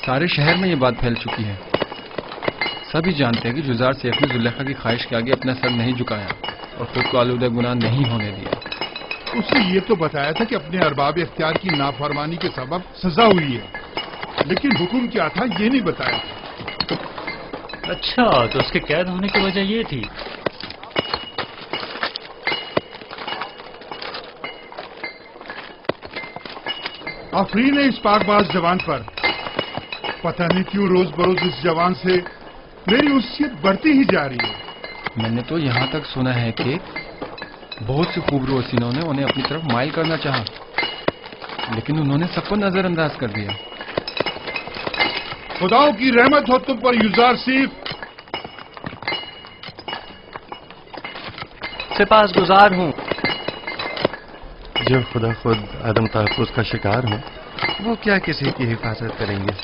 سارے شہر میں یہ بات پھیل چکی ہے. سبھی جانتے ہیں کہ جزار سیف نے زلیخا کی خواہش کے آگے اپنا سر نہیں جھکایا اور خود کو آلودہ گناہ نہیں ہونے دیا. اس نے یہ تو بتایا تھا کہ اپنے ارباب اختیار کی نافرمانی کے سبب سزا ہوئی ہے، لیکن حکم کیا تھا یہ نہیں بتایا تھا. اچھا، تو اس کے قید ہونے کی وجہ یہ تھی. آفرین ہے اس پاک باز جوان پر. پتہ نہیں کیوں روز بروز اس جوان سے میری انسیت بڑھتی ہی جا رہی ہے. میں نے تو یہاں تک سنا ہے کہ بہت سے خوبرو حسینوں نے انہیں اپنی طرف مائل کرنا چاہا، لیکن انہوں نے سب کو نظر انداز کر دیا. خداؤں کی رحمت ہو تم پر یزار سیف. سپاس گزار ہوں. جو خدا خود عدم تحفظ کا شکار ہوں وہ کیا کسی کی حفاظت کریں گے.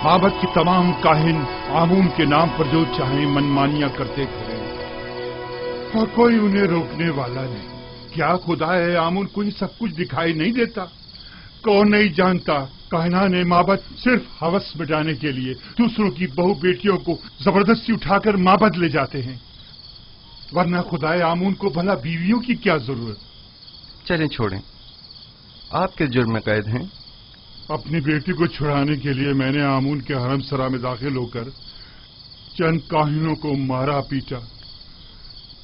معبد کی تمام کاہن آمون کے نام پر جو چاہیں منمانیاں کرتے پھریں اور کوئی انہیں روکنے والا نہیں. کیا خدا ہے آمون کو یہ سب کچھ دکھائی نہیں دیتا؟ کون نہیں جانتا کاہنان معبد صرف ہوس مٹانے کے لیے دوسروں کی بہو بیٹیوں کو زبردستی اٹھا کر معبد لے جاتے ہیں، ورنہ خدا آمون کو بھلا بیویوں کی کیا ضرورت. چلیں چھوڑیں، آپ کس جرم میں قید ہیں؟ اپنی بیٹی کو چھڑانے کے لیے میں نے آمون کے حرم سرا میں داخل ہو کر چند کاہنوں کو مارا پیٹا،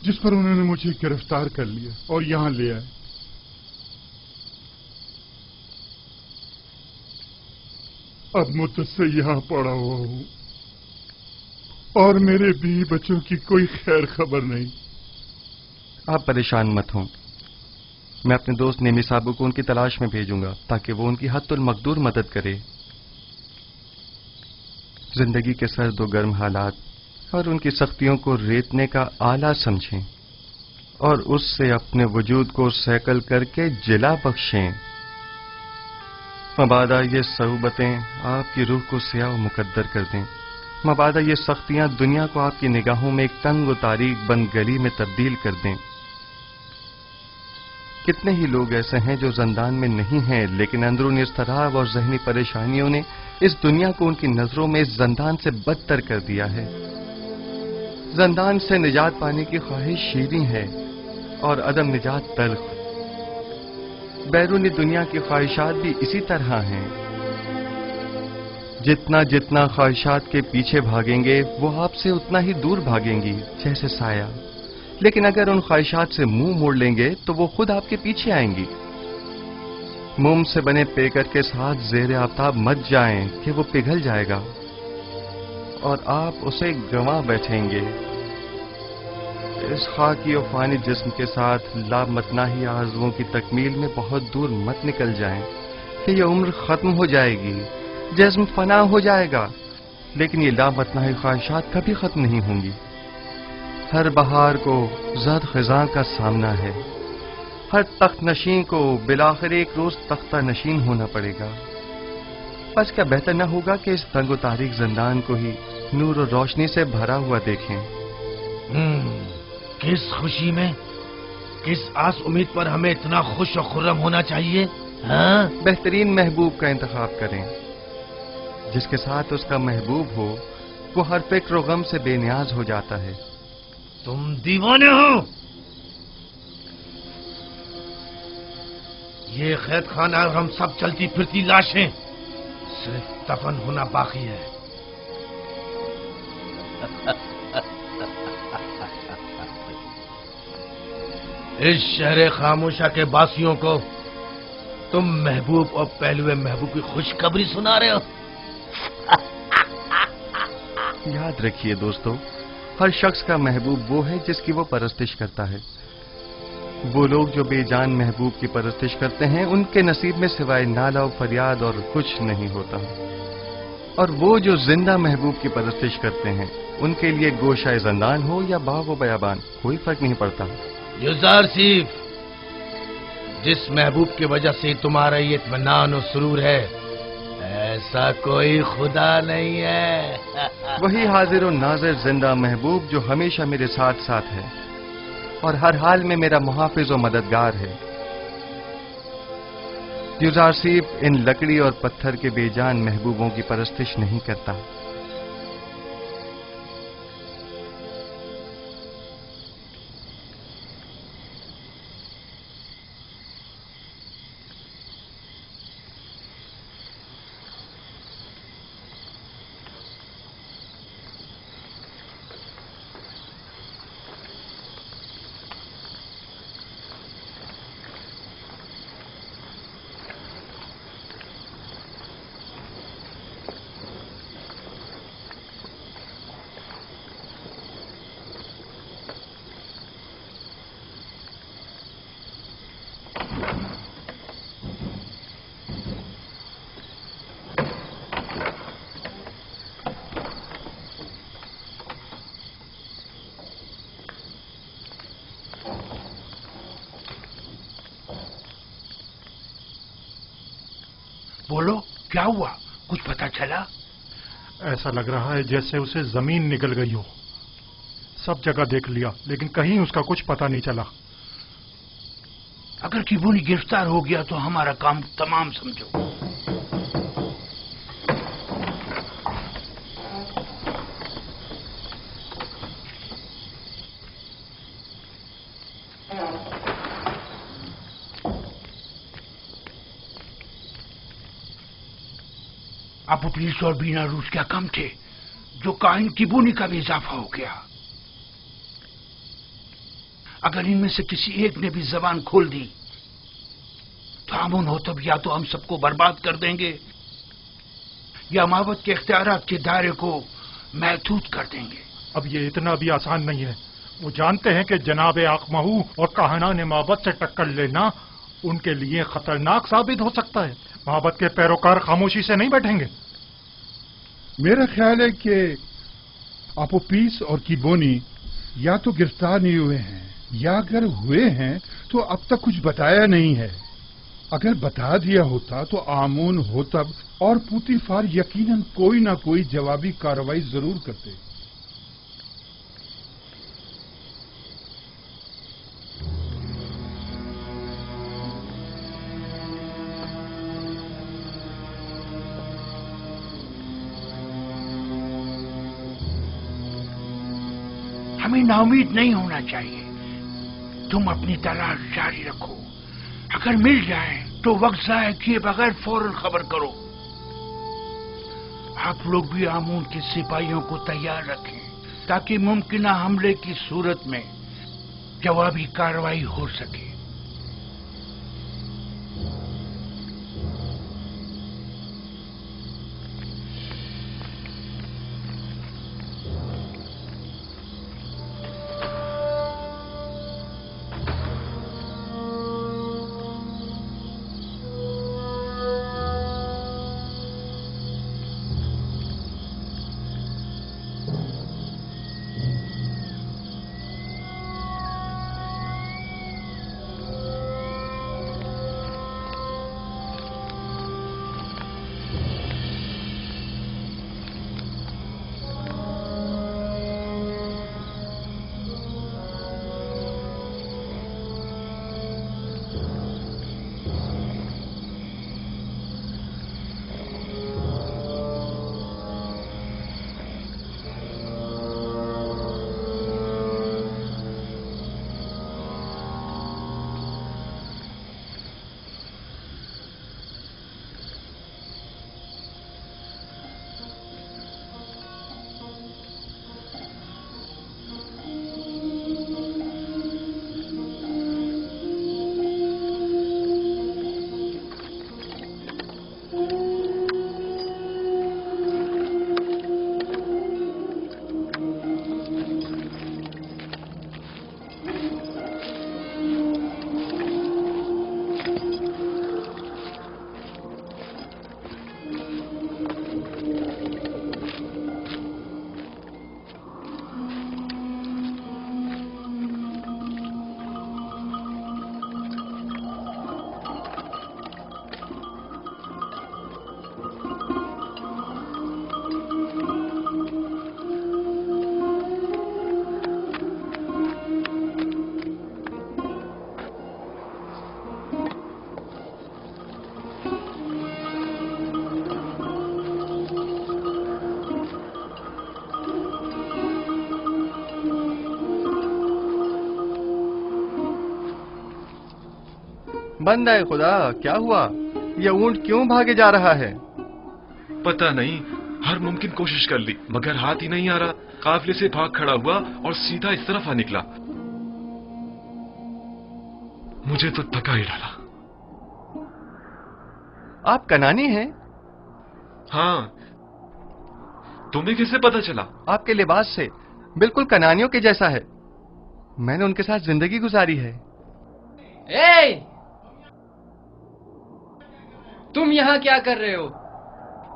جس پر انہوں نے مجھے گرفتار کر لیا اور یہاں لے آئے. اب مدت سے یہاں پڑا ہوا ہوں اور میرے بیوی بچوں کی کوئی خیر خبر نہیں. آپ پریشان مت ہوں، میں اپنے دوست نیمی صاحب کو ان کی تلاش میں بھیجوں گا تاکہ وہ ان کی حد المقدور مدد کرے. زندگی کے سرد و گرم حالات اور ان کی سختیوں کو ریتنے کا آلہ سمجھیں اور اس سے اپنے وجود کو سیکل کر کے جلا بخشیں. مبادا یہ صعوبتیں آپ کی روح کو سیاہ و مقدر کر دیں. مبادا یہ سختیاں دنیا کو آپ کی نگاہوں میں ایک تنگ و تاریک بند گلی میں تبدیل کر دیں. کتنے ہی لوگ ایسے ہیں جو زندان میں نہیں ہیں لیکن اندرونی اضطراب اور ذہنی پریشانیوں نے اس دنیا کو ان کی نظروں میں اس زندان سے بدتر کر دیا ہے. زندان سے نجات پانے کی خواہش شیریں ہے اور عدم نجات تلخ. بیرونی دنیا کی خواہشات بھی اسی طرح ہیں. جتنا جتنا خواہشات کے پیچھے بھاگیں گے وہ آپ سے اتنا ہی دور بھاگیں گی جیسے سایہ. لیکن اگر ان خواہشات سے منہ موڑ لیں گے تو وہ خود آپ کے پیچھے آئیں گی. موم سے بنے پیکر کے ساتھ زیر آفتاب مت جائیں کہ وہ پگھل جائے گا اور آپ اسے گنوا بیٹھیں گے. اس خاکی و فانی جسم کے ساتھ لامتناہی آرزوؤں کی تکمیل میں بہت دور مت نکل جائیں کہ یہ عمر ختم ہو جائے گی، جسم فنا ہو جائے گا، لیکن یہ لامتناہی خواہشات کبھی ختم نہیں ہوں گی. ہر بہار کو زد خزاں کا سامنا ہے. ہر تخت نشین کو بالآخر ایک روز تختہ نشین ہونا پڑے گا. بس کیا بہتر نہ ہوگا کہ اس تنگ و تاریک زندان کو ہی نور و روشنی سے بھرا ہوا دیکھیں. کس خوشی میں، کس آس امید پر ہمیں اتنا خوش و خرم ہونا چاہیے؟ بہترین محبوب کا انتخاب کریں. جس کے ساتھ اس کا محبوب ہو وہ ہر فکر و غم سے بے نیاز ہو جاتا ہے. تم دیوانے ہو. یہ قید خانہ اور ہم سب چلتی پھرتی لاشیں صرف دفن ہونا باقی ہے. اس شہر خاموشہ کے باسیوں کو तुम महबूब और पहलुए महबूब की खुशखबरी सुना रहे हो। याद रखिए दोस्तों, हर शख्स का महबूब वो है जिसकी वो परस्तिश करता है। वो लोग जो बेजान महबूब की परस्तिश करते हैं, उनके नसीब में सिवाय नाला और फरियाद और कुछ नहीं होता। और वो जो जिंदा महबूब की परस्तिश करते हैं, उनके लिए गोशाए ज़ंदान हो या बाग व बयाबान, कोई फर्क नहीं पड़ता। युज़ारसीफ, जिस महबूब की वजह से तुम्हारा ये इत्मीनान और सुरूर है, ऐसा कोई खुदा नहीं है। वही हाजिर और नाजिर जिंदा महबूब जो हमेशा मेरे साथ साथ है और हर हाल में मेरा मुहाफिज और मददगार है। युज़ारसीफ इन लकड़ी और पत्थर के बेजान महबूबों की परस्तिश नहीं करता। बोलो, क्या हुआ? कुछ पता चला? ऐसा लग रहा है जैसे उसे जमीन निगल गई हो। सब जगह देख लिया, लेकिन कहीं उसका कुछ पता नहीं चला। अगर किबूनी गिरफ्तार हो गया तो हमारा काम तमाम समझो। अबू पुलिस और बीना रूस क्या कम थे, जो काहिन किबूनी का भी इजाफा हो गया। अगर इनमें से किसी एक ने भी जबान खोल दी तो आमून हो तब या तो हम सबको बर्बाद कर देंगे या माबद के इख्तियारात के दायरे को महदूद कर देंगे। अब ये इतना भी आसान नहीं है। वो जानते हैं कि जनाब आकमहू और काहनान माबद से टक्कर लेना उनके लिए खतरनाक साबित हो सकता है। माबद के पैरोकार खामोशी से नहीं बैठेंगे। मेरा ख्याल है कि अपोपीस और किबोनी या तो गिरफ्तार नहीं हुए हैं या अगर हुए हैं तो अब तक कुछ बताया नहीं है। अगर बता दिया होता तो आमून होतब और पुतीफार यकीनन कोई ना कोई जवाबी कार्रवाई जरूर करते। हमें नाउमीद नहीं होना चाहिए। तुम अपनी तलाश जारी रखो। अगर मिल जाए तो वक्त जाया किए बगैर फौरन खबर करो। आप लोग भी आमून के सिपाहियों को तैयार रखें ताकि मुमकिन हमले की सूरत में जवाबी कार्रवाई हो सके। बंद है खुदा, क्या हुआ? यह ऊंट क्यों भागे जा रहा है? पता नहीं, हर मुमकिन कोशिश कर ली मगर हाथ ही नहीं आ रहा। काफिले से भाग खड़ा हुआ और सीधा इस तरफ आ निकला। मुझे तो थका ही डाला। आप कनानी हैं? हाँ, तुम्हें कैसे पता चला? आपके लिबास से बिल्कुल कनानियों के जैसा है। मैंने उनके साथ जिंदगी गुजारी है। ए! तुम यहाँ क्या कर रहे हो?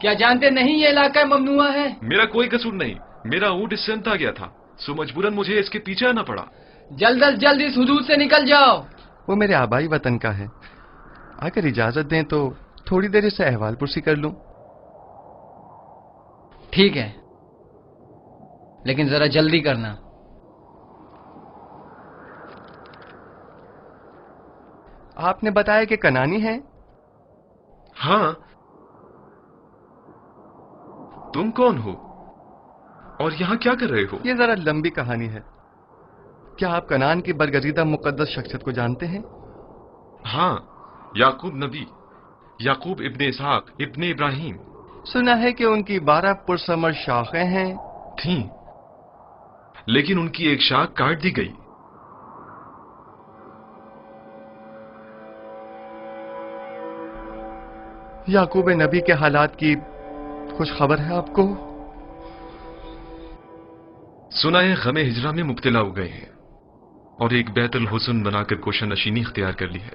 क्या जानते नहीं ये इलाका ममनुआ है? मेरा कोई कसूर नहीं, मेरा ऊंट इससे अंत आ गया था, सो मजबूरन मुझे इसके पीछे आना पड़ा। जल्द अज जल्द इस हुदूद से निकल जाओ। वो मेरे आबाई वतन का है। अगर इजाजत दें तो थोड़ी देर इससे अहवाल पुरसी कर लूं। ठीक है, लेकिन जरा जल्दी करना। आपने बताया कि कनानी है? हाँ, तुम कौन हो और यहाँ क्या कर रहे हो? ये जरा लंबी कहानी है। क्या आप कनान की बरगजीदा मुकद्दस शख्सियत को जानते हैं? हाँ, याकूब नबी, याकूब इब्ने इसहाक इब्ने इब्राहिम। सुना है कि उनकी 12 पुरसमर शाखें हैं। थीं, लेकिन उनकी एक शाख काट दी गई। याकूब नबी के हालात की कुछ खबर है आपको? सुना है गमे हिजरा में मुब्तला हो गए हैं और एक बैतुल हुस्न बनाकर कोशा नशीनी इख्तियार कर ली है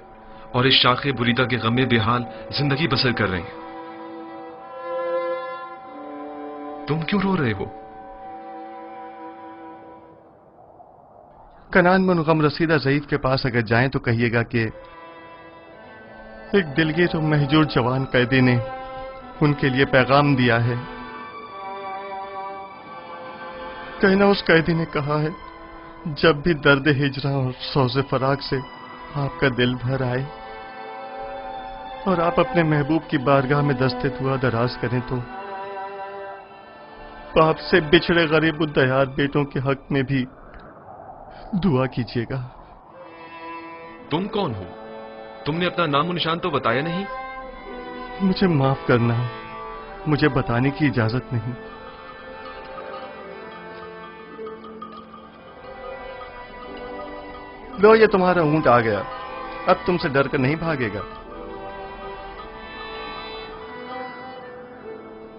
और इस शाखे बुरीदा के गम में बेहाल जिंदगी बसर कर रहे हैं। तुम क्यों रो रहे हो? कनान में गम रसीदा ज़ईफ के पास अगर जाएं तो कहिएगा कि एक दिलगीर और महजूर जवान कैदी ने उनके लिए पैगाम दिया है। कहना उस कैदी ने कहा है, जब भी दर्द हिजरा और सौज़े फराग से आपका दिल भर आए और आप अपने महबूब की बारगाह में दस्ते दुआ दराज करें तो बाप से बिछड़े गरीब उद्दयार बेटों के हक में भी दुआ कीजिएगा। तुम कौन हो? तुमने अपना नाम और निशान तो बताया नहीं। मुझे माफ करना, मुझे बताने की इजाजत नहीं। लो, ये तुम्हारा ऊंट आ गया। अब तुमसे डर कर नहीं भागेगा।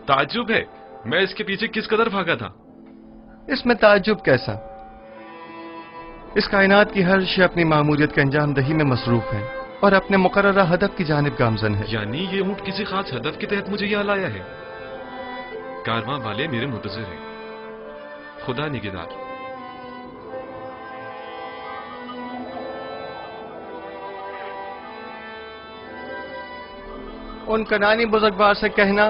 ताज्जुब है, मैं इसके पीछे किस कदर भागा था। इसमें ताज्जुब कैसा? इस कायनात की हर शय अपनी मामूलियत के अंजाम दही में मसरूफ है और अपने मुकर्ररा हदफ की जानिब गामजन है। यानी ये ऊंट किसी खास हदफ के तहत मुझे यहाँ लाया है। कारवां वाले मेरे मुंतज़िर हैं। खुदा निगहदार। उन कनानी बुजुर्गवार से कहना,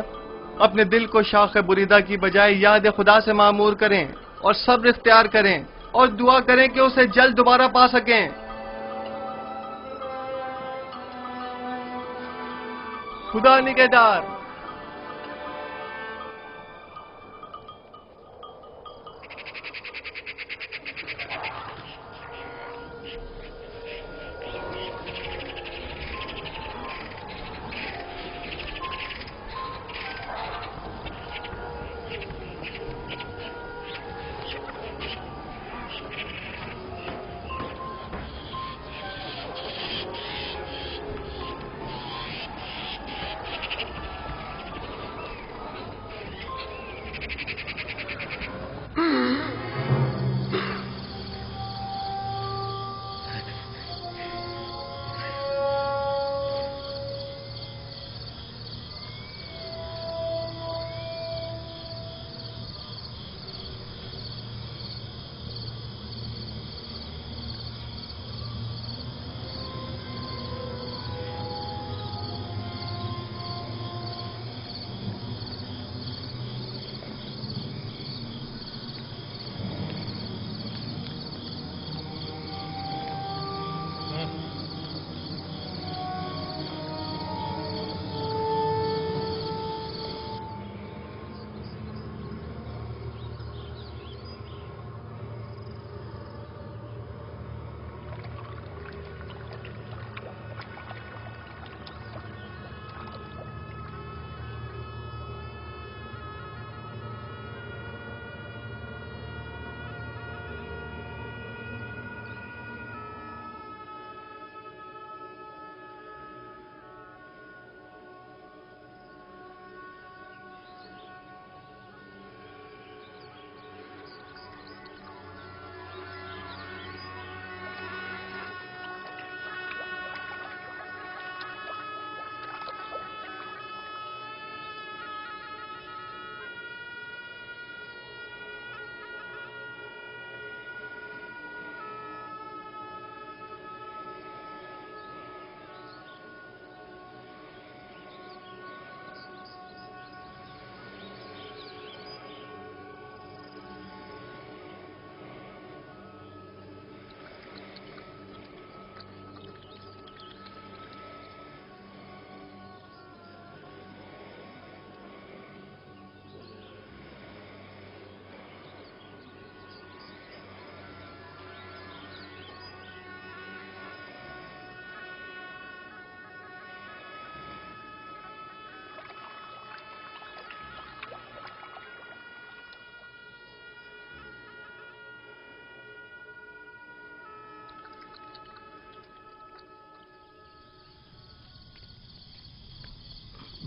अपने दिल को शाख बुरीदा की बजाय याद खुदा से मामूर करें और सब्र इख्तियार करें और दुआ करें कि उसे जल्द दोबारा पा सकें। खुदा निगहदार।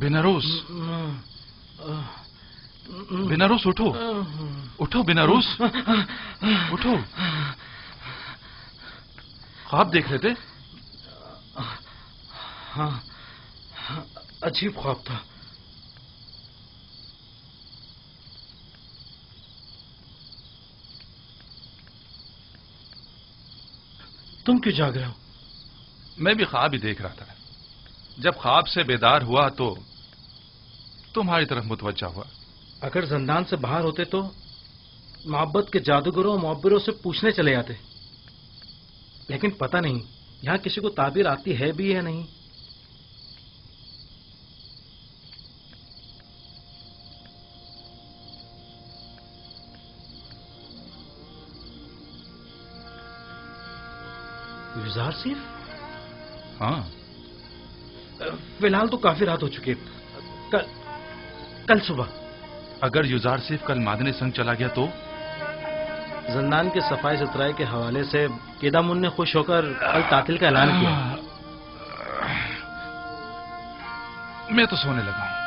बेनारोस, बेनारोस उठो, उठो बेनारोस, उठो। ख्वाब देख रहे थे? हाँ, अजीब ख्वाब था। तुम क्यों जाग रहे हो? मैं भी ख्वाब ही देख रहा था। जब ख्वाब से बेदार हुआ तो तुम्हारी तरफ मुतवज्जा हुआ। अगर जिंदान से बाहर होते तो मोहब्बत के जादूगरों और मुअब्बिरों से पूछने चले जाते, लेकिन पता नहीं यहां किसी को ताबीर आती है भी या नहीं। गुजार सिर्फ? हाँ, फिलहाल तो काफी रात हो चुकी है। कल सुबह अगर युजार सिर्फ कल मादने संग चला गया तो? जिंदान के सफाई सुथराई के हवाले से केदामुन ने खुश होकर कल तातिल का ऐलान किया। मैं तो सोने लगा हूं।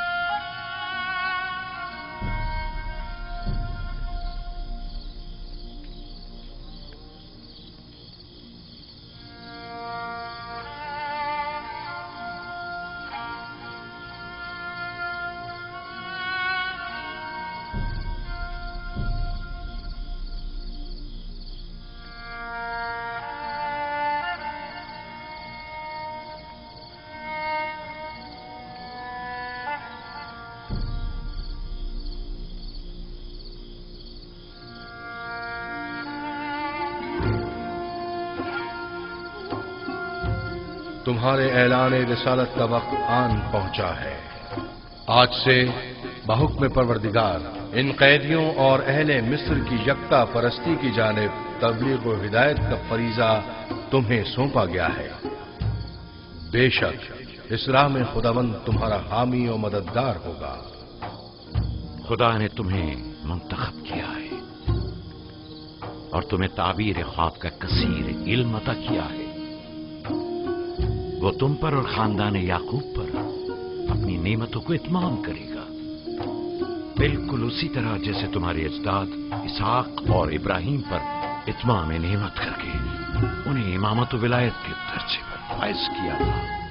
तुम्हारे ऐलान रिसालत का वक्त आन पहुंचा है। आज से बहुक्म परवरदिगार इन कैदियों और अहले मिस्र की यकता परस्ती की जानिब तबलीग व हिदायत का फरीजा तुम्हें सौंपा गया है। बेशक इस राह में खुदावंद तुम्हारा हामी और मददगार होगा। खुदा ने तुम्हें मुंतखब किया है और तुम्हें ताबीर ख्वाब का कसीर इल्म अता किया है। वो तुम पर और खानदान याकूब पर अपनी नेमतों को इत्माम करेगा, बिल्कुल उसी तरह जैसे तुम्हारे अजदाद इसहाक और इब्राहिम पर इत्माम नेमत करके उन्हें इमामत विलायत के दर्जे पर फाइज किया था।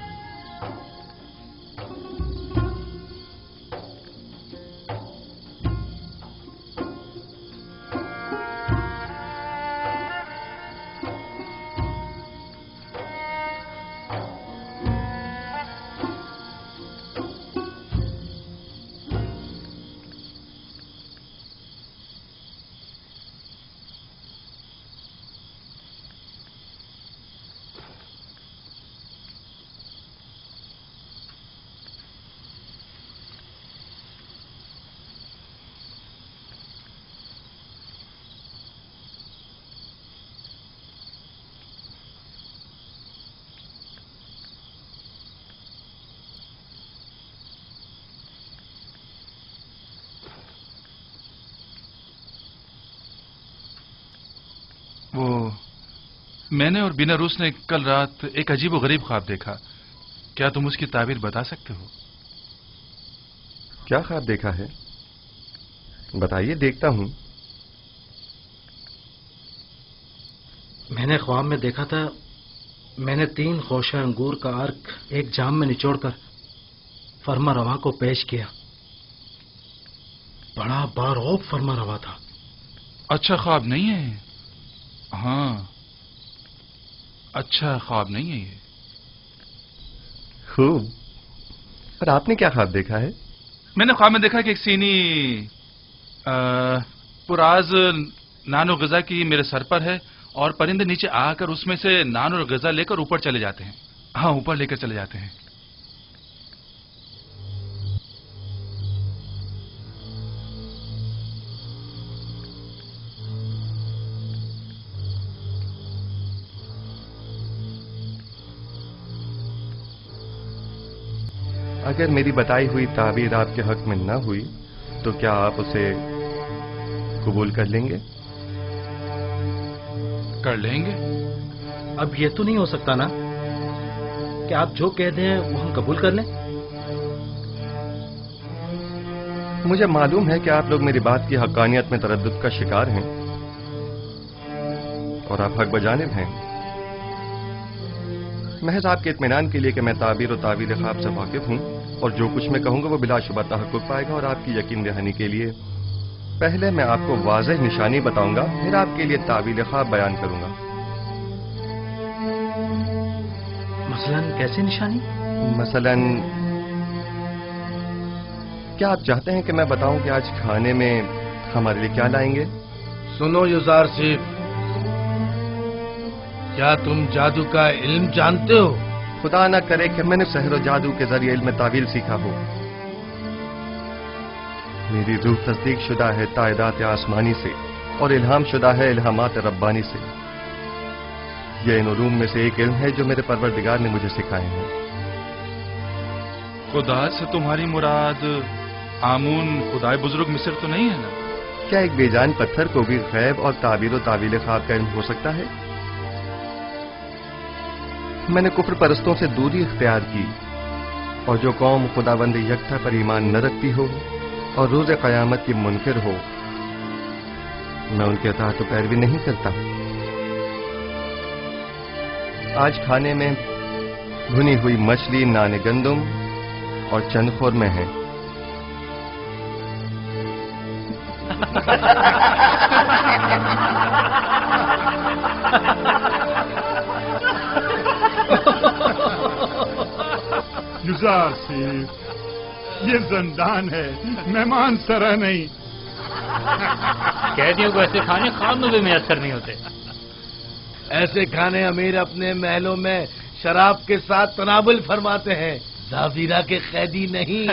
वो मैंने और बिनारूस ने कल रात एक अजीब व गरीब ख्वाब देखा। क्या तुम उसकी ताबीर बता सकते हो? क्या ख्वाब देखा है? बताइए, देखता हूं। मैंने ख्वाब में देखा था, मैंने 3 खोशे अंगूर का अर्क एक जाम में निचोड़कर फरमा रवा को पेश किया। बड़ा बारौब फरमा रवा था। अच्छा ख्वाब नहीं है। हाँ, अच्छा ख्वाब नहीं है ये। खूब। पर आपने क्या ख्वाब देखा है? मैंने ख्वाब में देखा कि एक सीनी पुराज नानो गजा की मेरे सर पर है और परिंदे नीचे आकर उसमें से नान और गजा लेकर ऊपर चले जाते हैं। हाँ, ऊपर लेकर चले जाते हैं। अगर मेरी बताई हुई ताबीर आपके हक में न हुई तो क्या आप उसे कबूल कर लेंगे? कर लेंगे। अब ये तो नहीं हो सकता ना कि आप जो कह दें वो हम कबूल कर लें। मुझे मालूम है कि आप लोग मेरी बात की हक्कानियत में तरद्दुद का शिकार हैं और आप हक बजानिब हैं। महज आपके इत्मीनान के लिए कि मैं ताबीर और तावीर ख्वाब से वाकिफ हूं और जो कुछ मैं कहूंगा वो बिलाशुबा तहक्कुक पाएगा, और आपकी यकीन दहानी के लिए पहले मैं आपको वाज़ेह निशानी बताऊंगा, फिर आपके लिए तावीर ख्वाब बयान करूंगा। मसलन कैसे निशानी? मसलन क्या आप चाहते हैं कि मैं बताऊं कि आज खाने में हमारे लिए क्या लाएंगे? सुनो युजार सिफ, क्या तुम जादू का इल्म जानते हो? खुदा न करे कि मैंने सहर जादू के जरिए इल्म तावील सीखा हो। मेरी रूह तस्दीक शुदा है तायदात आसमानी से और इल्हाम शुदा है इल्हामात रब्बानी से। यह इन उलूम में से एक इल्म है जो मेरे परवरदिगार ने मुझे सिखाए हैं। खुदा से तुम्हारी मुराद आमून खुदाए बुजुर्ग मिस्र तो नहीं है ना? क्या एक बेजान पत्थर को भी गैब और ताबीर और तावील ख्वाब का इल्म हो सकता है? मैंने कुफ्र परस्तों से दूरी इख्तियार की, और जो कौम खुदावंद यकता पर ईमान न रखती हो और रोज क़यामत की मुनकिर हो, मैं उनके अताअत तो पैरवी नहीं करता। आज खाने में भुनी हुई मछली, नान गंदुम और चंद खुरमे हैं। युजार सिफ, ये जिंदान है, मेहमान सरा नहीं। कैदियों को ऐसे खाने ख्वाब में भी मैसर नहीं होते। ऐसे खाने अमीर अपने महलों में शराब के साथ तनाबुल फरमाते हैं, जाजीरा के कैदी नहीं।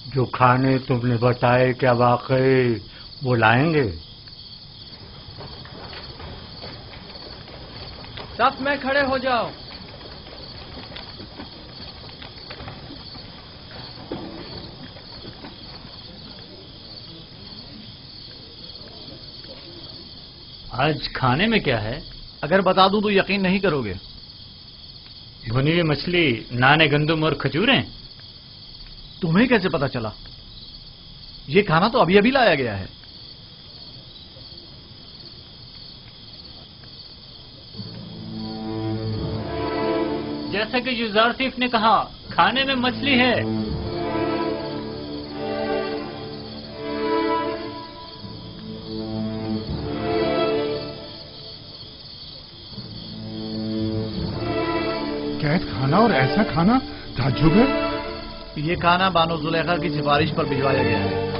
जो खाने तुमने बताए क्या वाकई वो लाएंगे? सफ में खड़े हो जाओ। आज खाने में क्या है? अगर बता दूं तो यकीन नहीं करोगे। भुनी हुई मछली, नाने गंदुम और खजूरें। तुम्हें कैसे पता चला? ये खाना तो अभी अभी लाया गया है। जैसा कि युजार सिफ ने कहा, खाने में मछली है। कैद खाना और ऐसा खाना ताज्जुब है। ये खाना बानो जुलेखा की सिफारिश पर भिजवाया गया है।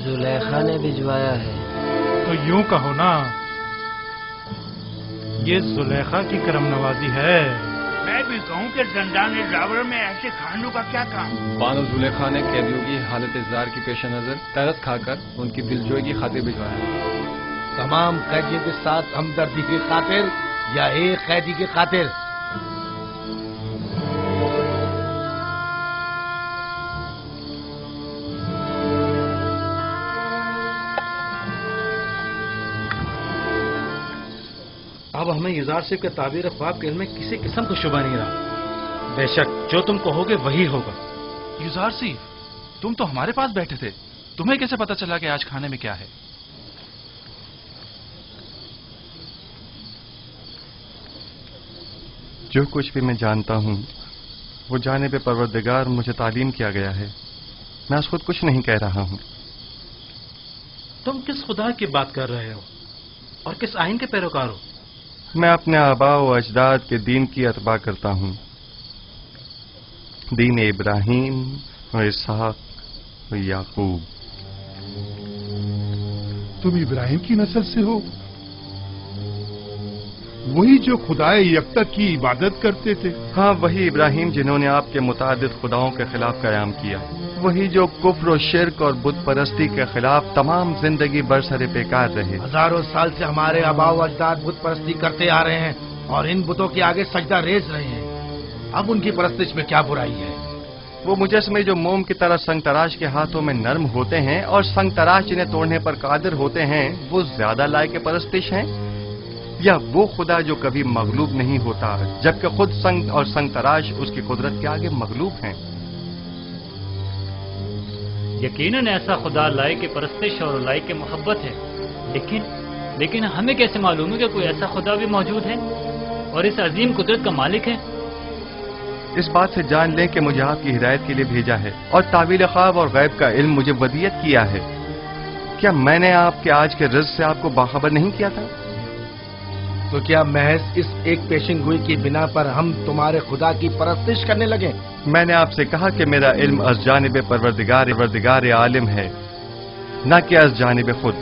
जुलेखा ने भिजवाया है। तो यूं कहो ना, ये जुलेखा की करम नवाजी है। मैं भी कहूँ कि जंदान जावर में ऐसे खानों का क्या काम? बानो जुलेखा ने कैदियों की हालत इज़्ज़ार की पेश नजर तरस खाकर उनकी दिलजोई की खातिर भिजवाया है। तमाम कैदियों के साथ हमदर्दी की खातिर या एक कैदी की खातिर? अब हमें युजार सिफ के ताबीर ख्वाब के इल्म में किसी किस्म को शुबा नहीं रहा। बेशक जो तुम कहोगे वही होगा। युजार सिफ, तुम तो हमारे पास बैठे थे, तुम्हें कैसे पता चला कि आज खाने में क्या है? जो कुछ भी मैं जानता हूं वो जाने पे परवरदिगार मुझे तालीम किया गया है। मैं आज खुद कुछ नहीं कह रहा हूं। तुम किस खुदा की बात कर रहे हो और किस आइन के पैरोकार हो? मैं अपने आबा व अजदाद के दीन की अतबा करता हूं। दीन इब्राहीम व इसहाक व याकूब। तुम इब्राहिम की नस्ल से हो? वही जो खुदाए यकता की इबादत करते थे। हाँ, वही इब्राहिम जिन्होंने आपके मुतादिद खुदाओं के खिलाफ कयाम किया, वही जो कुफ्र और शिर्क और बुत परस्ती के खिलाफ तमाम जिंदगी बरसरे बेकार रहे। हजारों साल से हमारे आबा व अजदाद बुत परस्ती करते आ रहे हैं और इन बुतों के आगे सजदा रेज रहे हैं। अब उनकी परस्तिश में क्या बुराई है? वो मुजस्मे जो मोम की तरह संग तराश के हाथों में नर्म होते हैं और संग तराश जिन्हें तोड़ने पर कादिर होते हैं, वो ज्यादा लायक परस्तिश हैं, या वो खुदा जो कभी मगलूब नहीं होता जबकि खुद संग और संग तराश उसकी कुदरत के आगे मगलूब हैं? यकीनन ऐसा खुदा लायक परस्तिश और लायक मोहब्बत है, लेकिन हमें कैसे मालूम है कि कोई ऐसा खुदा भी मौजूद है और इस अजीम कुदरत का मालिक है? इस बात से जान लें कि मुझे आपकी हिदायत के लिए भेजा है और तावील ख्वाब और गैब का इल्म मुझे वदियत किया है। क्या मैंने आपके आज के रिज़्क़ से आपको बाखबर नहीं किया था? तो क्या महज इस एक पेशिन गोई की बिना पर हम तुम्हारे खुदा की परस्तिश करने लगे? मैंने आपसे कहा कि मेरा इल्म अज़ जानिब परवरदिगार आलिम है, न कि अज़ जानिब खुद।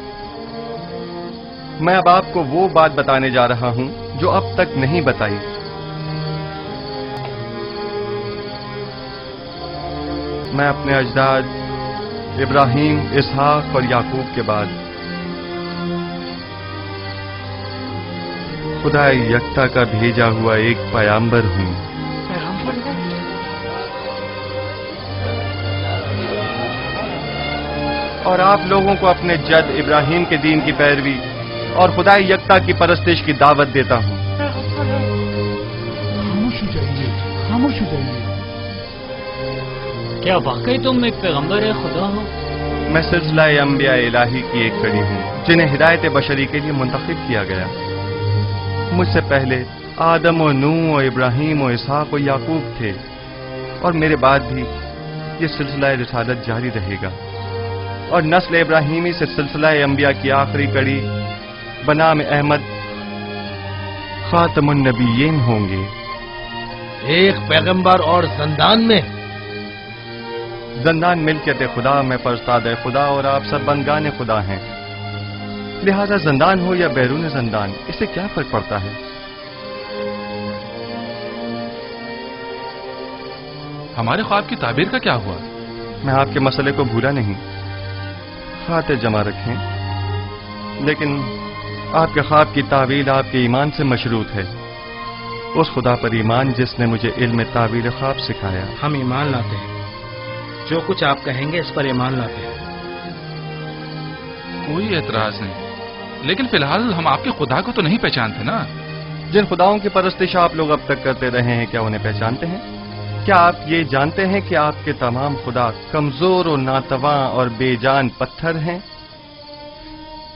मैं अब आपको वो बात बताने जा रहा हूं जो अब तक नहीं बताई। मैं अपने अजदाद इब्राहिम, इसहाक और याकूब के बाद खुदा यकता का भेजा हुआ एक पैगंबर हूं। और आप लोगों को अपने जद इब्राहिम के दीन की पैरवी और खुदा यकता की परस्तिश की दावत देता हूं। खामोश हो जाइए, खामोश हो जाइए। क्या वाकई तुम एक पैगंबर है खुदा हो? मैं सिलसिला अंबिया इलाही की एक कड़ी हूँ जिन्हें हिदायत बशरी के लिए मुंतखब किया गया। मुझसे पहले आदम और नूह और इब्राहिम और इसहाक और याकूब थे और मेरे बाद भी ये सिलसिला रिसालत जारी रहेगा और नस्ल इब्राहिमी से सिलसिला अंबिया की आखिरी कड़ी बनाम अहमद खातमुन नबीयीन होंगे। एक पैगंबर और ज़ंदान में? ज़ंदान मिल्कियत खुदा में परस्ताद खुदा और आप सब बंदगान खुदा हैं, लिहाजा ज़ंदान हो या बैरून ज़ंदान, इससे क्या फर्क पड़ता है? हमारे ख्वाब की ताबीर का क्या हुआ? मैं आपके मसले को भूला नहीं, खाते जमा रखें, लेकिन आपके ख्वाब की तावील आपके ईमान से मशरूत है, उस खुदा पर ईमान जिसने मुझे इल्म तावील ख्वाब सिखाया। हम ईमान लाते हैं, जो कुछ आप कहेंगे इस पर ईमान लाते हैं। कोई एतराज नहीं, लेकिन फिलहाल हम आपके खुदा को तो नहीं पहचानते ना। जिन खुदाओं की परस्तिश आप लोग अब तक करते रहे हैं, क्या उन्हें पहचानते हैं? क्या आप ये जानते हैं कि आपके तमाम खुदा कमजोर और नातवा और बेजान पत्थर हैं?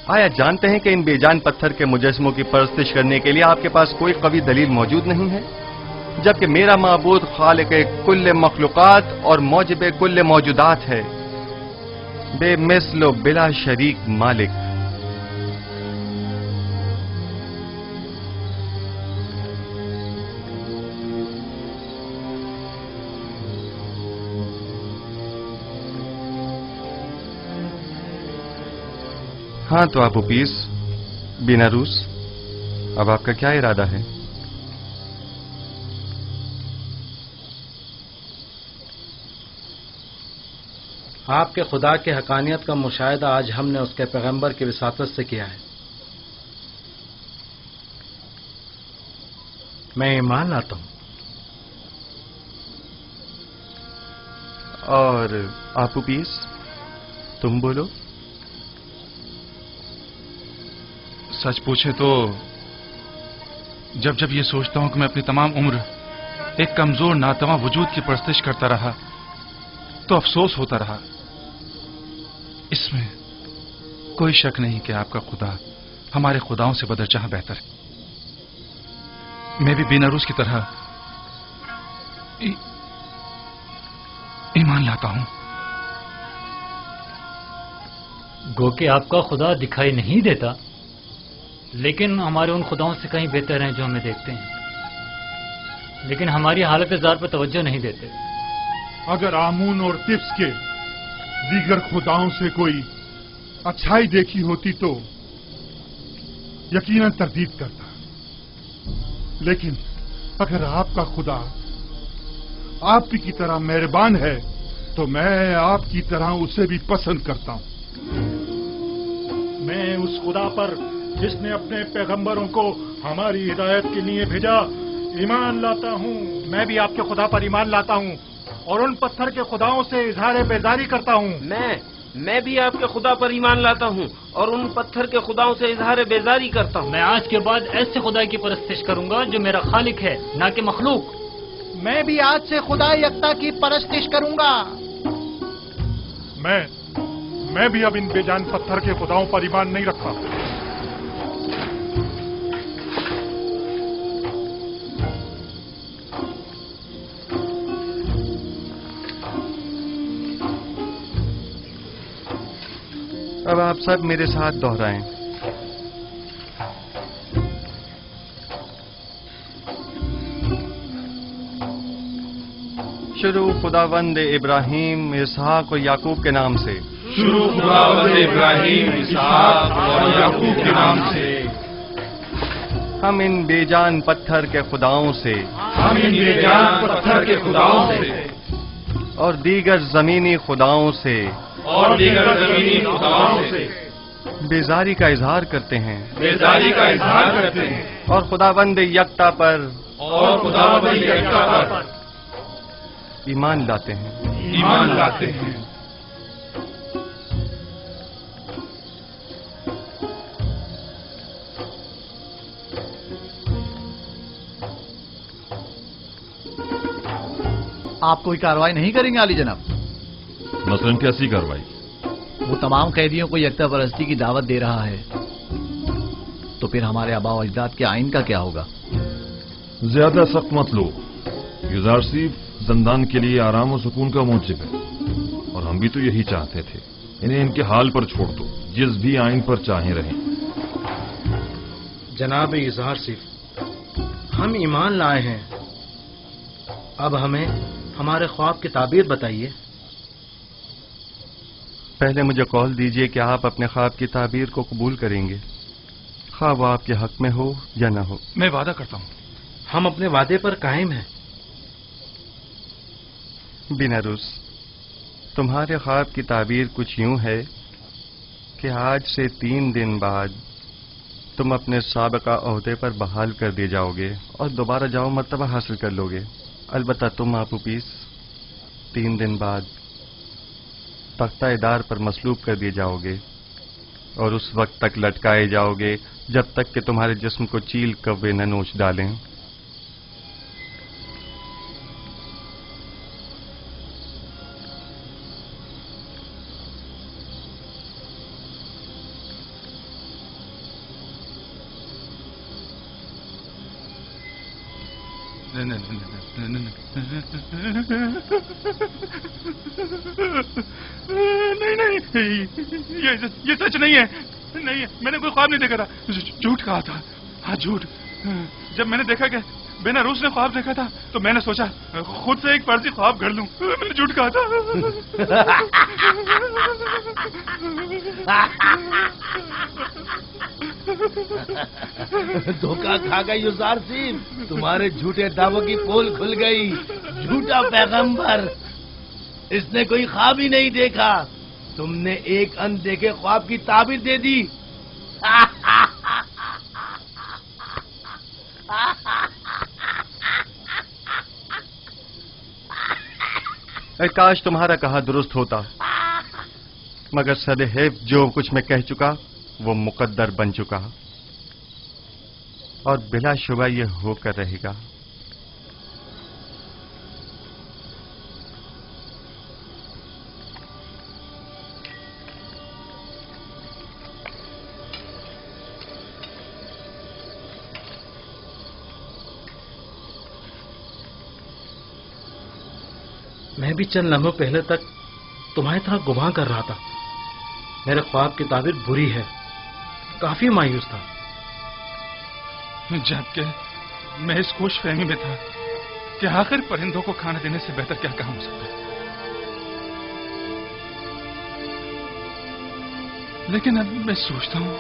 आया जानते हैं कि इन बेजान पत्थर के मुजस्मों की परस्तिश करने के लिए आपके पास कोई कवी दलील मौजूद नहीं है, जबकि मेरा माबूद खालिक कुल्ले मखलूकात और मौजिब कुल्ले मौजूदात है, बेमिसल बिला शरीक मालिक। हाँ तो आप उपीस बिना रूस, अब आपका क्या इरादा है? आपके खुदा के हकानियत का मुशाहिदा आज हमने उसके पैगंबर की विसातत से किया है। मैं ईमान लाता हूं। और आप उपीस तुम बोलो। सच पूछे तो जब जब ये सोचता हूं कि मैं अपनी तमाम उम्र एक कमजोर नातवा वजूद की परस्तिश करता रहा तो अफसोस होता रहा। इसमें कोई शक नहीं कि आपका खुदा हमारे खुदाओं से बदरजह बेहतर है। मैं भी बेनारूस की तरह ईमान लाता हूं। गो कि आपका खुदा दिखाई नहीं देता, लेकिन हमारे उन खुदाओं से कहीं बेहतर हैं जो हमें देखते हैं, लेकिन हमारी हालत ज़ार पर तवज्जो नहीं देते। अगर आमून और तिब्स के दीगर खुदाओं से कोई अच्छाई देखी होती तो यकीनन तरदीद करता, लेकिन अगर आपका खुदा आप की तरह मेहरबान है तो मैं आपकी तरह उसे भी पसंद करता हूं। मैं उस खुदा पर जिसने अपने पैगंबरों को हमारी हिदायत के लिए भेजा ईमान लाता हूँ। मैं भी आपके खुदा पर ईमान लाता हूँ और उन पत्थर के खुदाओं से इजहार बेजारी करता हूँ। मैं भी आपके खुदा पर ईमान लाता हूँ और उन पत्थर के खुदाओं से इजहार बेजारी करता हूँ। मैं आज के बाद ऐसे खुदा की परस्तिश करूंगा जो मेरा खालिक है, ना कि मखलूक। मैं भी आज से खुदा यकता की परस्तिश करूंगा। मैं भी अब इन बेजान पत्थर के खुदाओं पर ईमान नहीं रखता। अब आप सब मेरे साथ दोहराएं। शुरू खुदावंद इब्राहिम, इसहाक और याकूब के नाम से। शुरू खुदावंद इब्राहिम, इसहाक और याकूब के नाम से। हम इन बेजान पत्थर के खुदाओं से और दीगर जमीनी खुदाओं से बेजारी का इजहार करते हैं और खुदावंद यकता पर ईमान लाते हैं। आप कोई कार्रवाई नहीं करेंगे आली जनाब? मसलन कैसी कार्रवाई? वो तमाम कैदियों को यकता परस्ती की दावत दे रहा है, तो फिर हमारे आबा व अजदाद के आइन का क्या होगा? ज्यादा सख्त मत लो। युजार सिर्फ जिंदान के लिए आराम और सुकून का मौजिब है, और हम भी तो यही चाहते थे। इन्हें इनके हाल पर छोड़ दो, जिस भी आइन पर चाहे रहें। जनाब इजहार सिर्फ, हम ईमान लाए हैं, अब हमें हमारे ख्वाब की ताबीर बताइए। पहले मुझे कौल दीजिए कि आप अपने ख्वाब की ताबीर को कबूल करेंगे, ख्वाब वो आपके हक में हो या न हो। मैं वादा करता हूँ। हम अपने वादे पर कायम हैं। बिनारुस, तुम्हारे ख्वाब की ताबीर कुछ यूं है कि आज से 3 दिन बाद तुम अपने साबिका ओहदे पर बहाल कर दिए जाओगे और दोबारा जाओ मर्तबा हासिल कर लोगे। अलबत्ता तुम आपूपीस 3 दिन बाद तख्ता इदार पर मसलूब कर दिए जाओगे और उस वक्त तक लटकाए जाओगे जब तक कि तुम्हारे जिस्म को चील कव्वे न नोच डालें। नहीं, ये सच नहीं है। नहीं, मैंने कोई ख्वाब नहीं देखा था। झूठ कहा था। हाँ, झूठ। जब मैंने देखा कि बेनारूस ने ख्वाब देखा था तो मैंने सोचा खुद से एक फर्जी ख्वाब घर लूं। मैंने झूठ कहा था। धोखा खा गई युजार सिंह, तुम्हारे झूठे दावों की पोल खुल गई। झूठा पैगंबर, इसने कोई ख्वाब ही नहीं देखा, तुमने एक अनदेखे ख्वाब की ताबीर दे दी। काश तुम्हारा कहा दुरुस्त होता, मगर सदैव जो कुछ मैं कह चुका वो मुकद्दर बन चुका और बिला शुबा ये होकर रहेगा। मैं भी चंद लम्हों पहले तक तुम्हारी तरह गुमान कर रहा था। मेरे ख्वाब की ताबीर बुरी है, काफी मायूस था। जबकि मैं इस खुश फहमी में था कि आखिर परिंदों को खाना देने से बेहतर क्या काम हो सकता है। लेकिन अब मैं सोचता हूं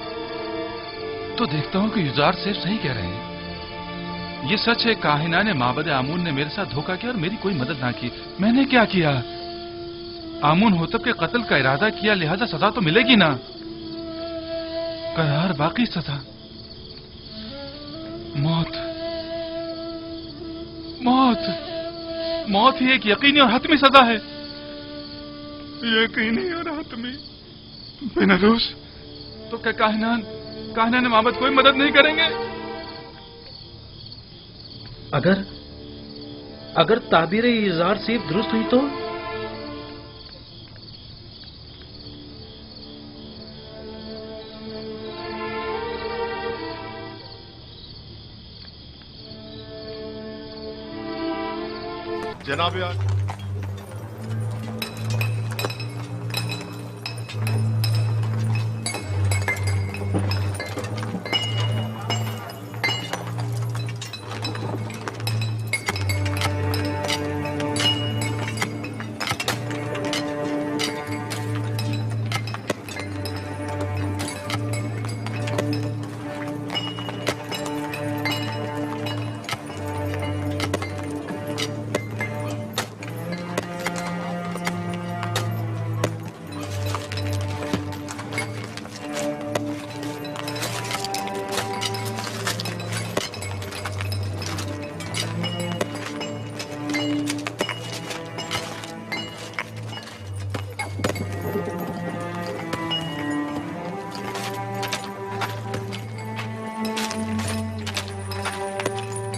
तो देखता हूं कि युजार सिर्फ सही कह रहे हैं। ये सच है, काहिना ने माबद आमून ने मेरे साथ धोखा किया और मेरी कोई मदद ना की। मैंने क्या किया? आमून होतब के कत्ल का इरादा किया, लिहाजा सजा तो मिलेगी ना। करार बाकी सजा मौत। मौत मौत ही एक यकीनी और हतमी सजा है। यकीनी और हतमी। बेनारूस, तो क्या काहिना ने माबद कोई मदद नहीं करेंगे? अगर ताबीर इज़ार सिर्फ दुरुस्त हुई तो? जनाब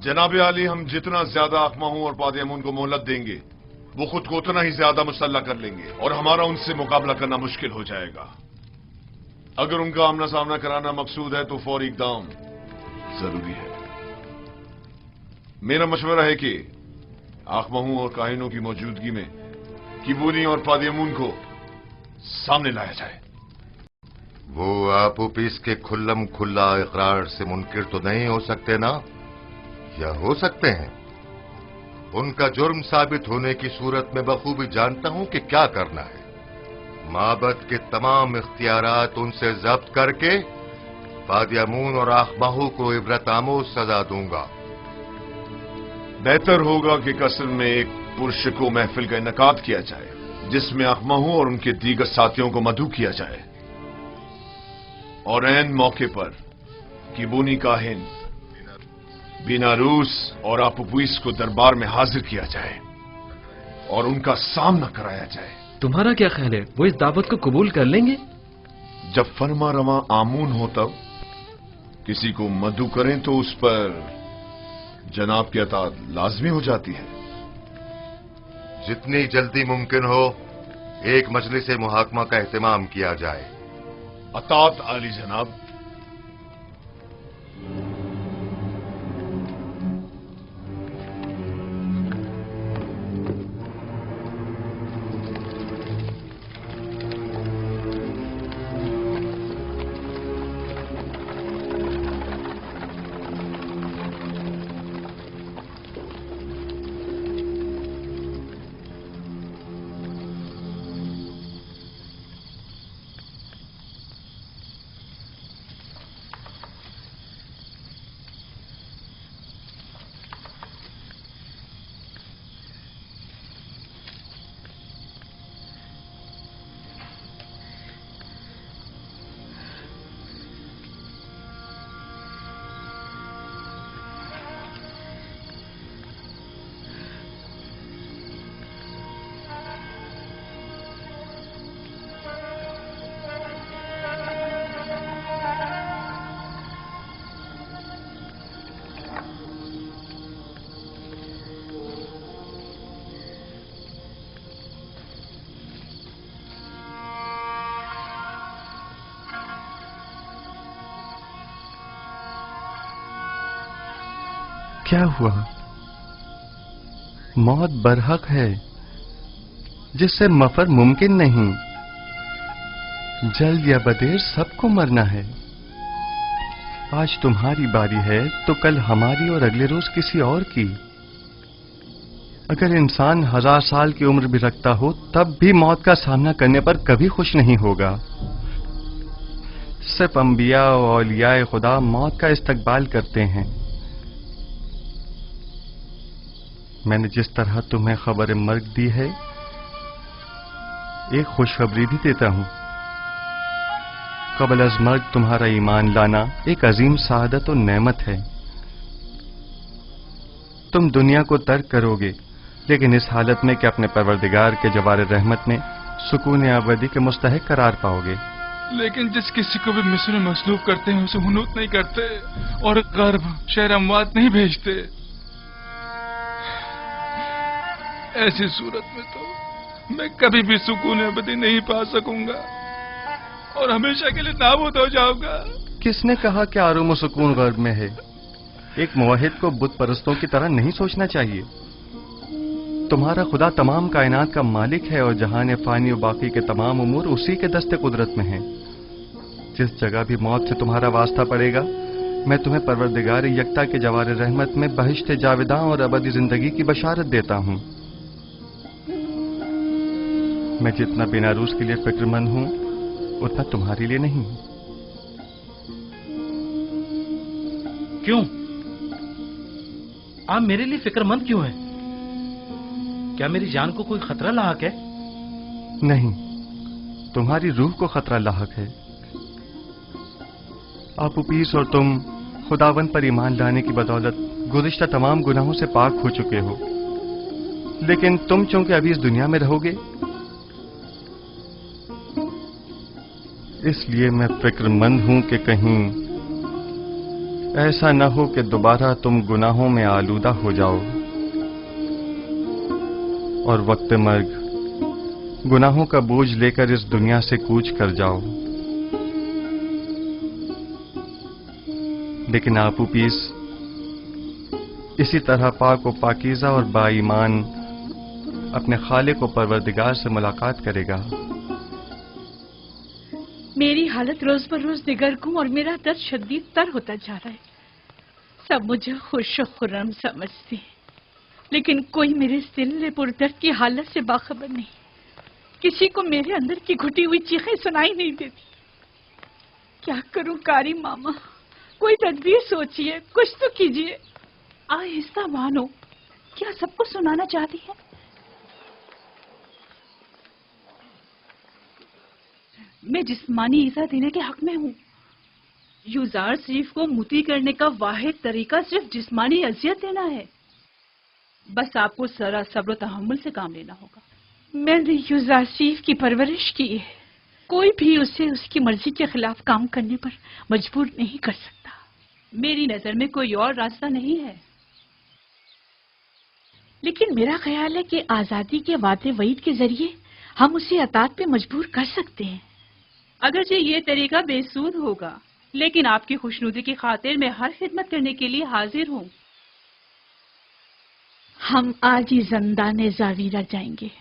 जनाब आली, हम जितना ज्यादा अखमाहू और पादयामून को मोहलत देंगे वो खुद को उतना ही ज्यादा मुसल्लह कर लेंगे और हमारा उनसे मुकाबला करना मुश्किल हो जाएगा। अगर उनका आमना सामना कराना मकसूद है तो फौरी इक़दाम जरूरी है। मेरा मशवरा है कि अखमाहू और काहिनों की मौजूदगी में किबूनी और पादयामून को सामने लाया जाए। वो आपूपीस के खुल्लम खुल्ला इकरार से मुनकिर तो नहीं हो सकते ना, या हो सकते हैं? उनका जुर्म साबित होने की सूरत में बखूबी जानता हूं कि क्या करना है। माबद के तमाम इख्तियारात उनसे जब्त करके पादयामून और अखमाहू को इबरत आमोज सजा दूंगा। बेहतर होगा कि कसर में एक पुरशको महफिल का इनकाद किया जाए जिसमें अखमाहू और उनके दीगर साथियों को मदऊ किया जाए और ऐन मौके पर किबूनी काहिन बीनारूस और आपूपीस को दरबार में हाजिर किया जाए और उनका सामना कराया जाए। तुम्हारा क्या ख्याल है, वो इस दावत को कबूल कर लेंगे? जब फरमा रवा आमून हो तब किसी को मदऊ करें तो उस पर जनाब की अताअत लाजमी हो जाती है। जितनी जल्दी मुमकिन हो एक मजलिस मुहाकमा का एहतमाम किया जाए। अताअत आली जनाब। क्या हुआ? मौत बरहक है जिससे मफर मुमकिन नहीं। जल्द या बदेर सबको मरना है। आज तुम्हारी बारी है तो कल हमारी और अगले रोज किसी और की। अगर इंसान 1000 साल की उम्र भी रखता हो तब भी मौत का सामना करने पर कभी खुश नहीं होगा। सिर्फ अंबिया और औलियाए खुदा मौत का इस्तकबाल करते हैं। मैंने जिस तरह तुम्हें खबर मर्ग दी है, एक खुशखबरी भी देता हूं। कबल अज मर्ग तुम्हारा ईमान लाना एक अजीम सआदत और नेमत है। तुम दुनिया को तर्क करोगे, लेकिन इस हालत में कि अपने परवरदिगार के जवार रहमत में सुकून अबदी के मुस्तहिक करार पाओगे। लेकिन जिस किसी को भी मिस्र में मसलूब करते हैं उसे हुनूत नहीं करते और गर्भ शहर अमवात नहीं भेजते। ऐसी सूरत में तो मैं कभी भी सुकून अबदी नहीं पा सकूंगा और हमेशा के लिए नाबूद हो जाऊंगा। किसने कहा कि आराम और सुकून गर्भ में है? एक मुवहिद को बुत परस्तों की तरह नहीं सोचना चाहिए। तुम्हारा खुदा तमाम कायनात का मालिक है और जहान फानी और बाकी के तमाम उमूर उसी के दस्ते कुदरत में हैं। जिस जगह भी मौत से तुम्हारा वास्ता पड़ेगा, मैं तुम्हें परवरदिगार यकता के जवार रहमत में बहिश्त जावेदां और अबदी जिंदगी की बशारत देता हूं। मैं जितना बेनारूस के लिए फिक्रमंद हूं, उतना तुम्हारे लिए नहीं। क्यों? आप मेरे लिए फिक्रमंद क्यों हैं? क्या मेरी जान को कोई खतरा लाहक है? नहीं, तुम्हारी रूह को खतरा लाहक है। आप उपीस और तुम खुदावन पर ईमान लाने की बदौलत गुज़िश्ता तमाम गुनाहों से पाक हो चुके हो। लेकिन तुम चूंकि अभी इस दुनिया में रहोगे, इसलिए मैं फिक्रमंद हूं कि कहीं ऐसा न हो कि दोबारा तुम गुनाहों में आलूदा हो जाओ और वक्त मर्ग गुनाहों का बोझ लेकर इस दुनिया से कूच कर जाओ। लेकिन आपू पीस इसी तरह पाक व पाकीज़ा और बाईमान अपने खालिक व परवरदिगार से मुलाकात करेगा। मेरी हालत रोज पर रोज निगरगुम और मेरा दर्द शदीद तर होता जा रहा है। सब मुझे खुश और खुर्रम समझते हैं, लेकिन कोई मेरे इस दिल पुरदर्द की हालत से बाखबर नहीं। किसी को मेरे अंदर की घुटी हुई चीखें सुनाई नहीं देती। क्या करूं कारी मामा? कोई तदबीर सोचिए, कुछ तो कीजिए। आहिस्ता मानो, क्या सबको सुनाना चाहती है? मैं जिस्मानी ईज़ा देने के हक में हूँ। यूजार शरीफ को मुती करने का वाहिद तरीका सिर्फ जिस्मानी अजियत देना है। बस आपको सरा सब्र तहम्मुल से काम लेना होगा। मैंने यूजार शरीफ की परवरिश की है। कोई भी उसे उसकी मर्जी के खिलाफ काम करने पर मजबूर नहीं कर सकता। मेरी नजर में कोई और रास्ता नहीं है। लेकिन मेरा ख्याल है कि आजादी के वादे वईद के जरिए हम उसे अतात पे मजबूर कर सकते हैं। अगरचे ये तरीका बेसूद होगा, लेकिन आपकी खुशनुदी की खातिर मैं हर खिदमत करने के लिए हाजिर हूँ। हम आज ही ज़ंदाने ज़ावीरा जाएंगे।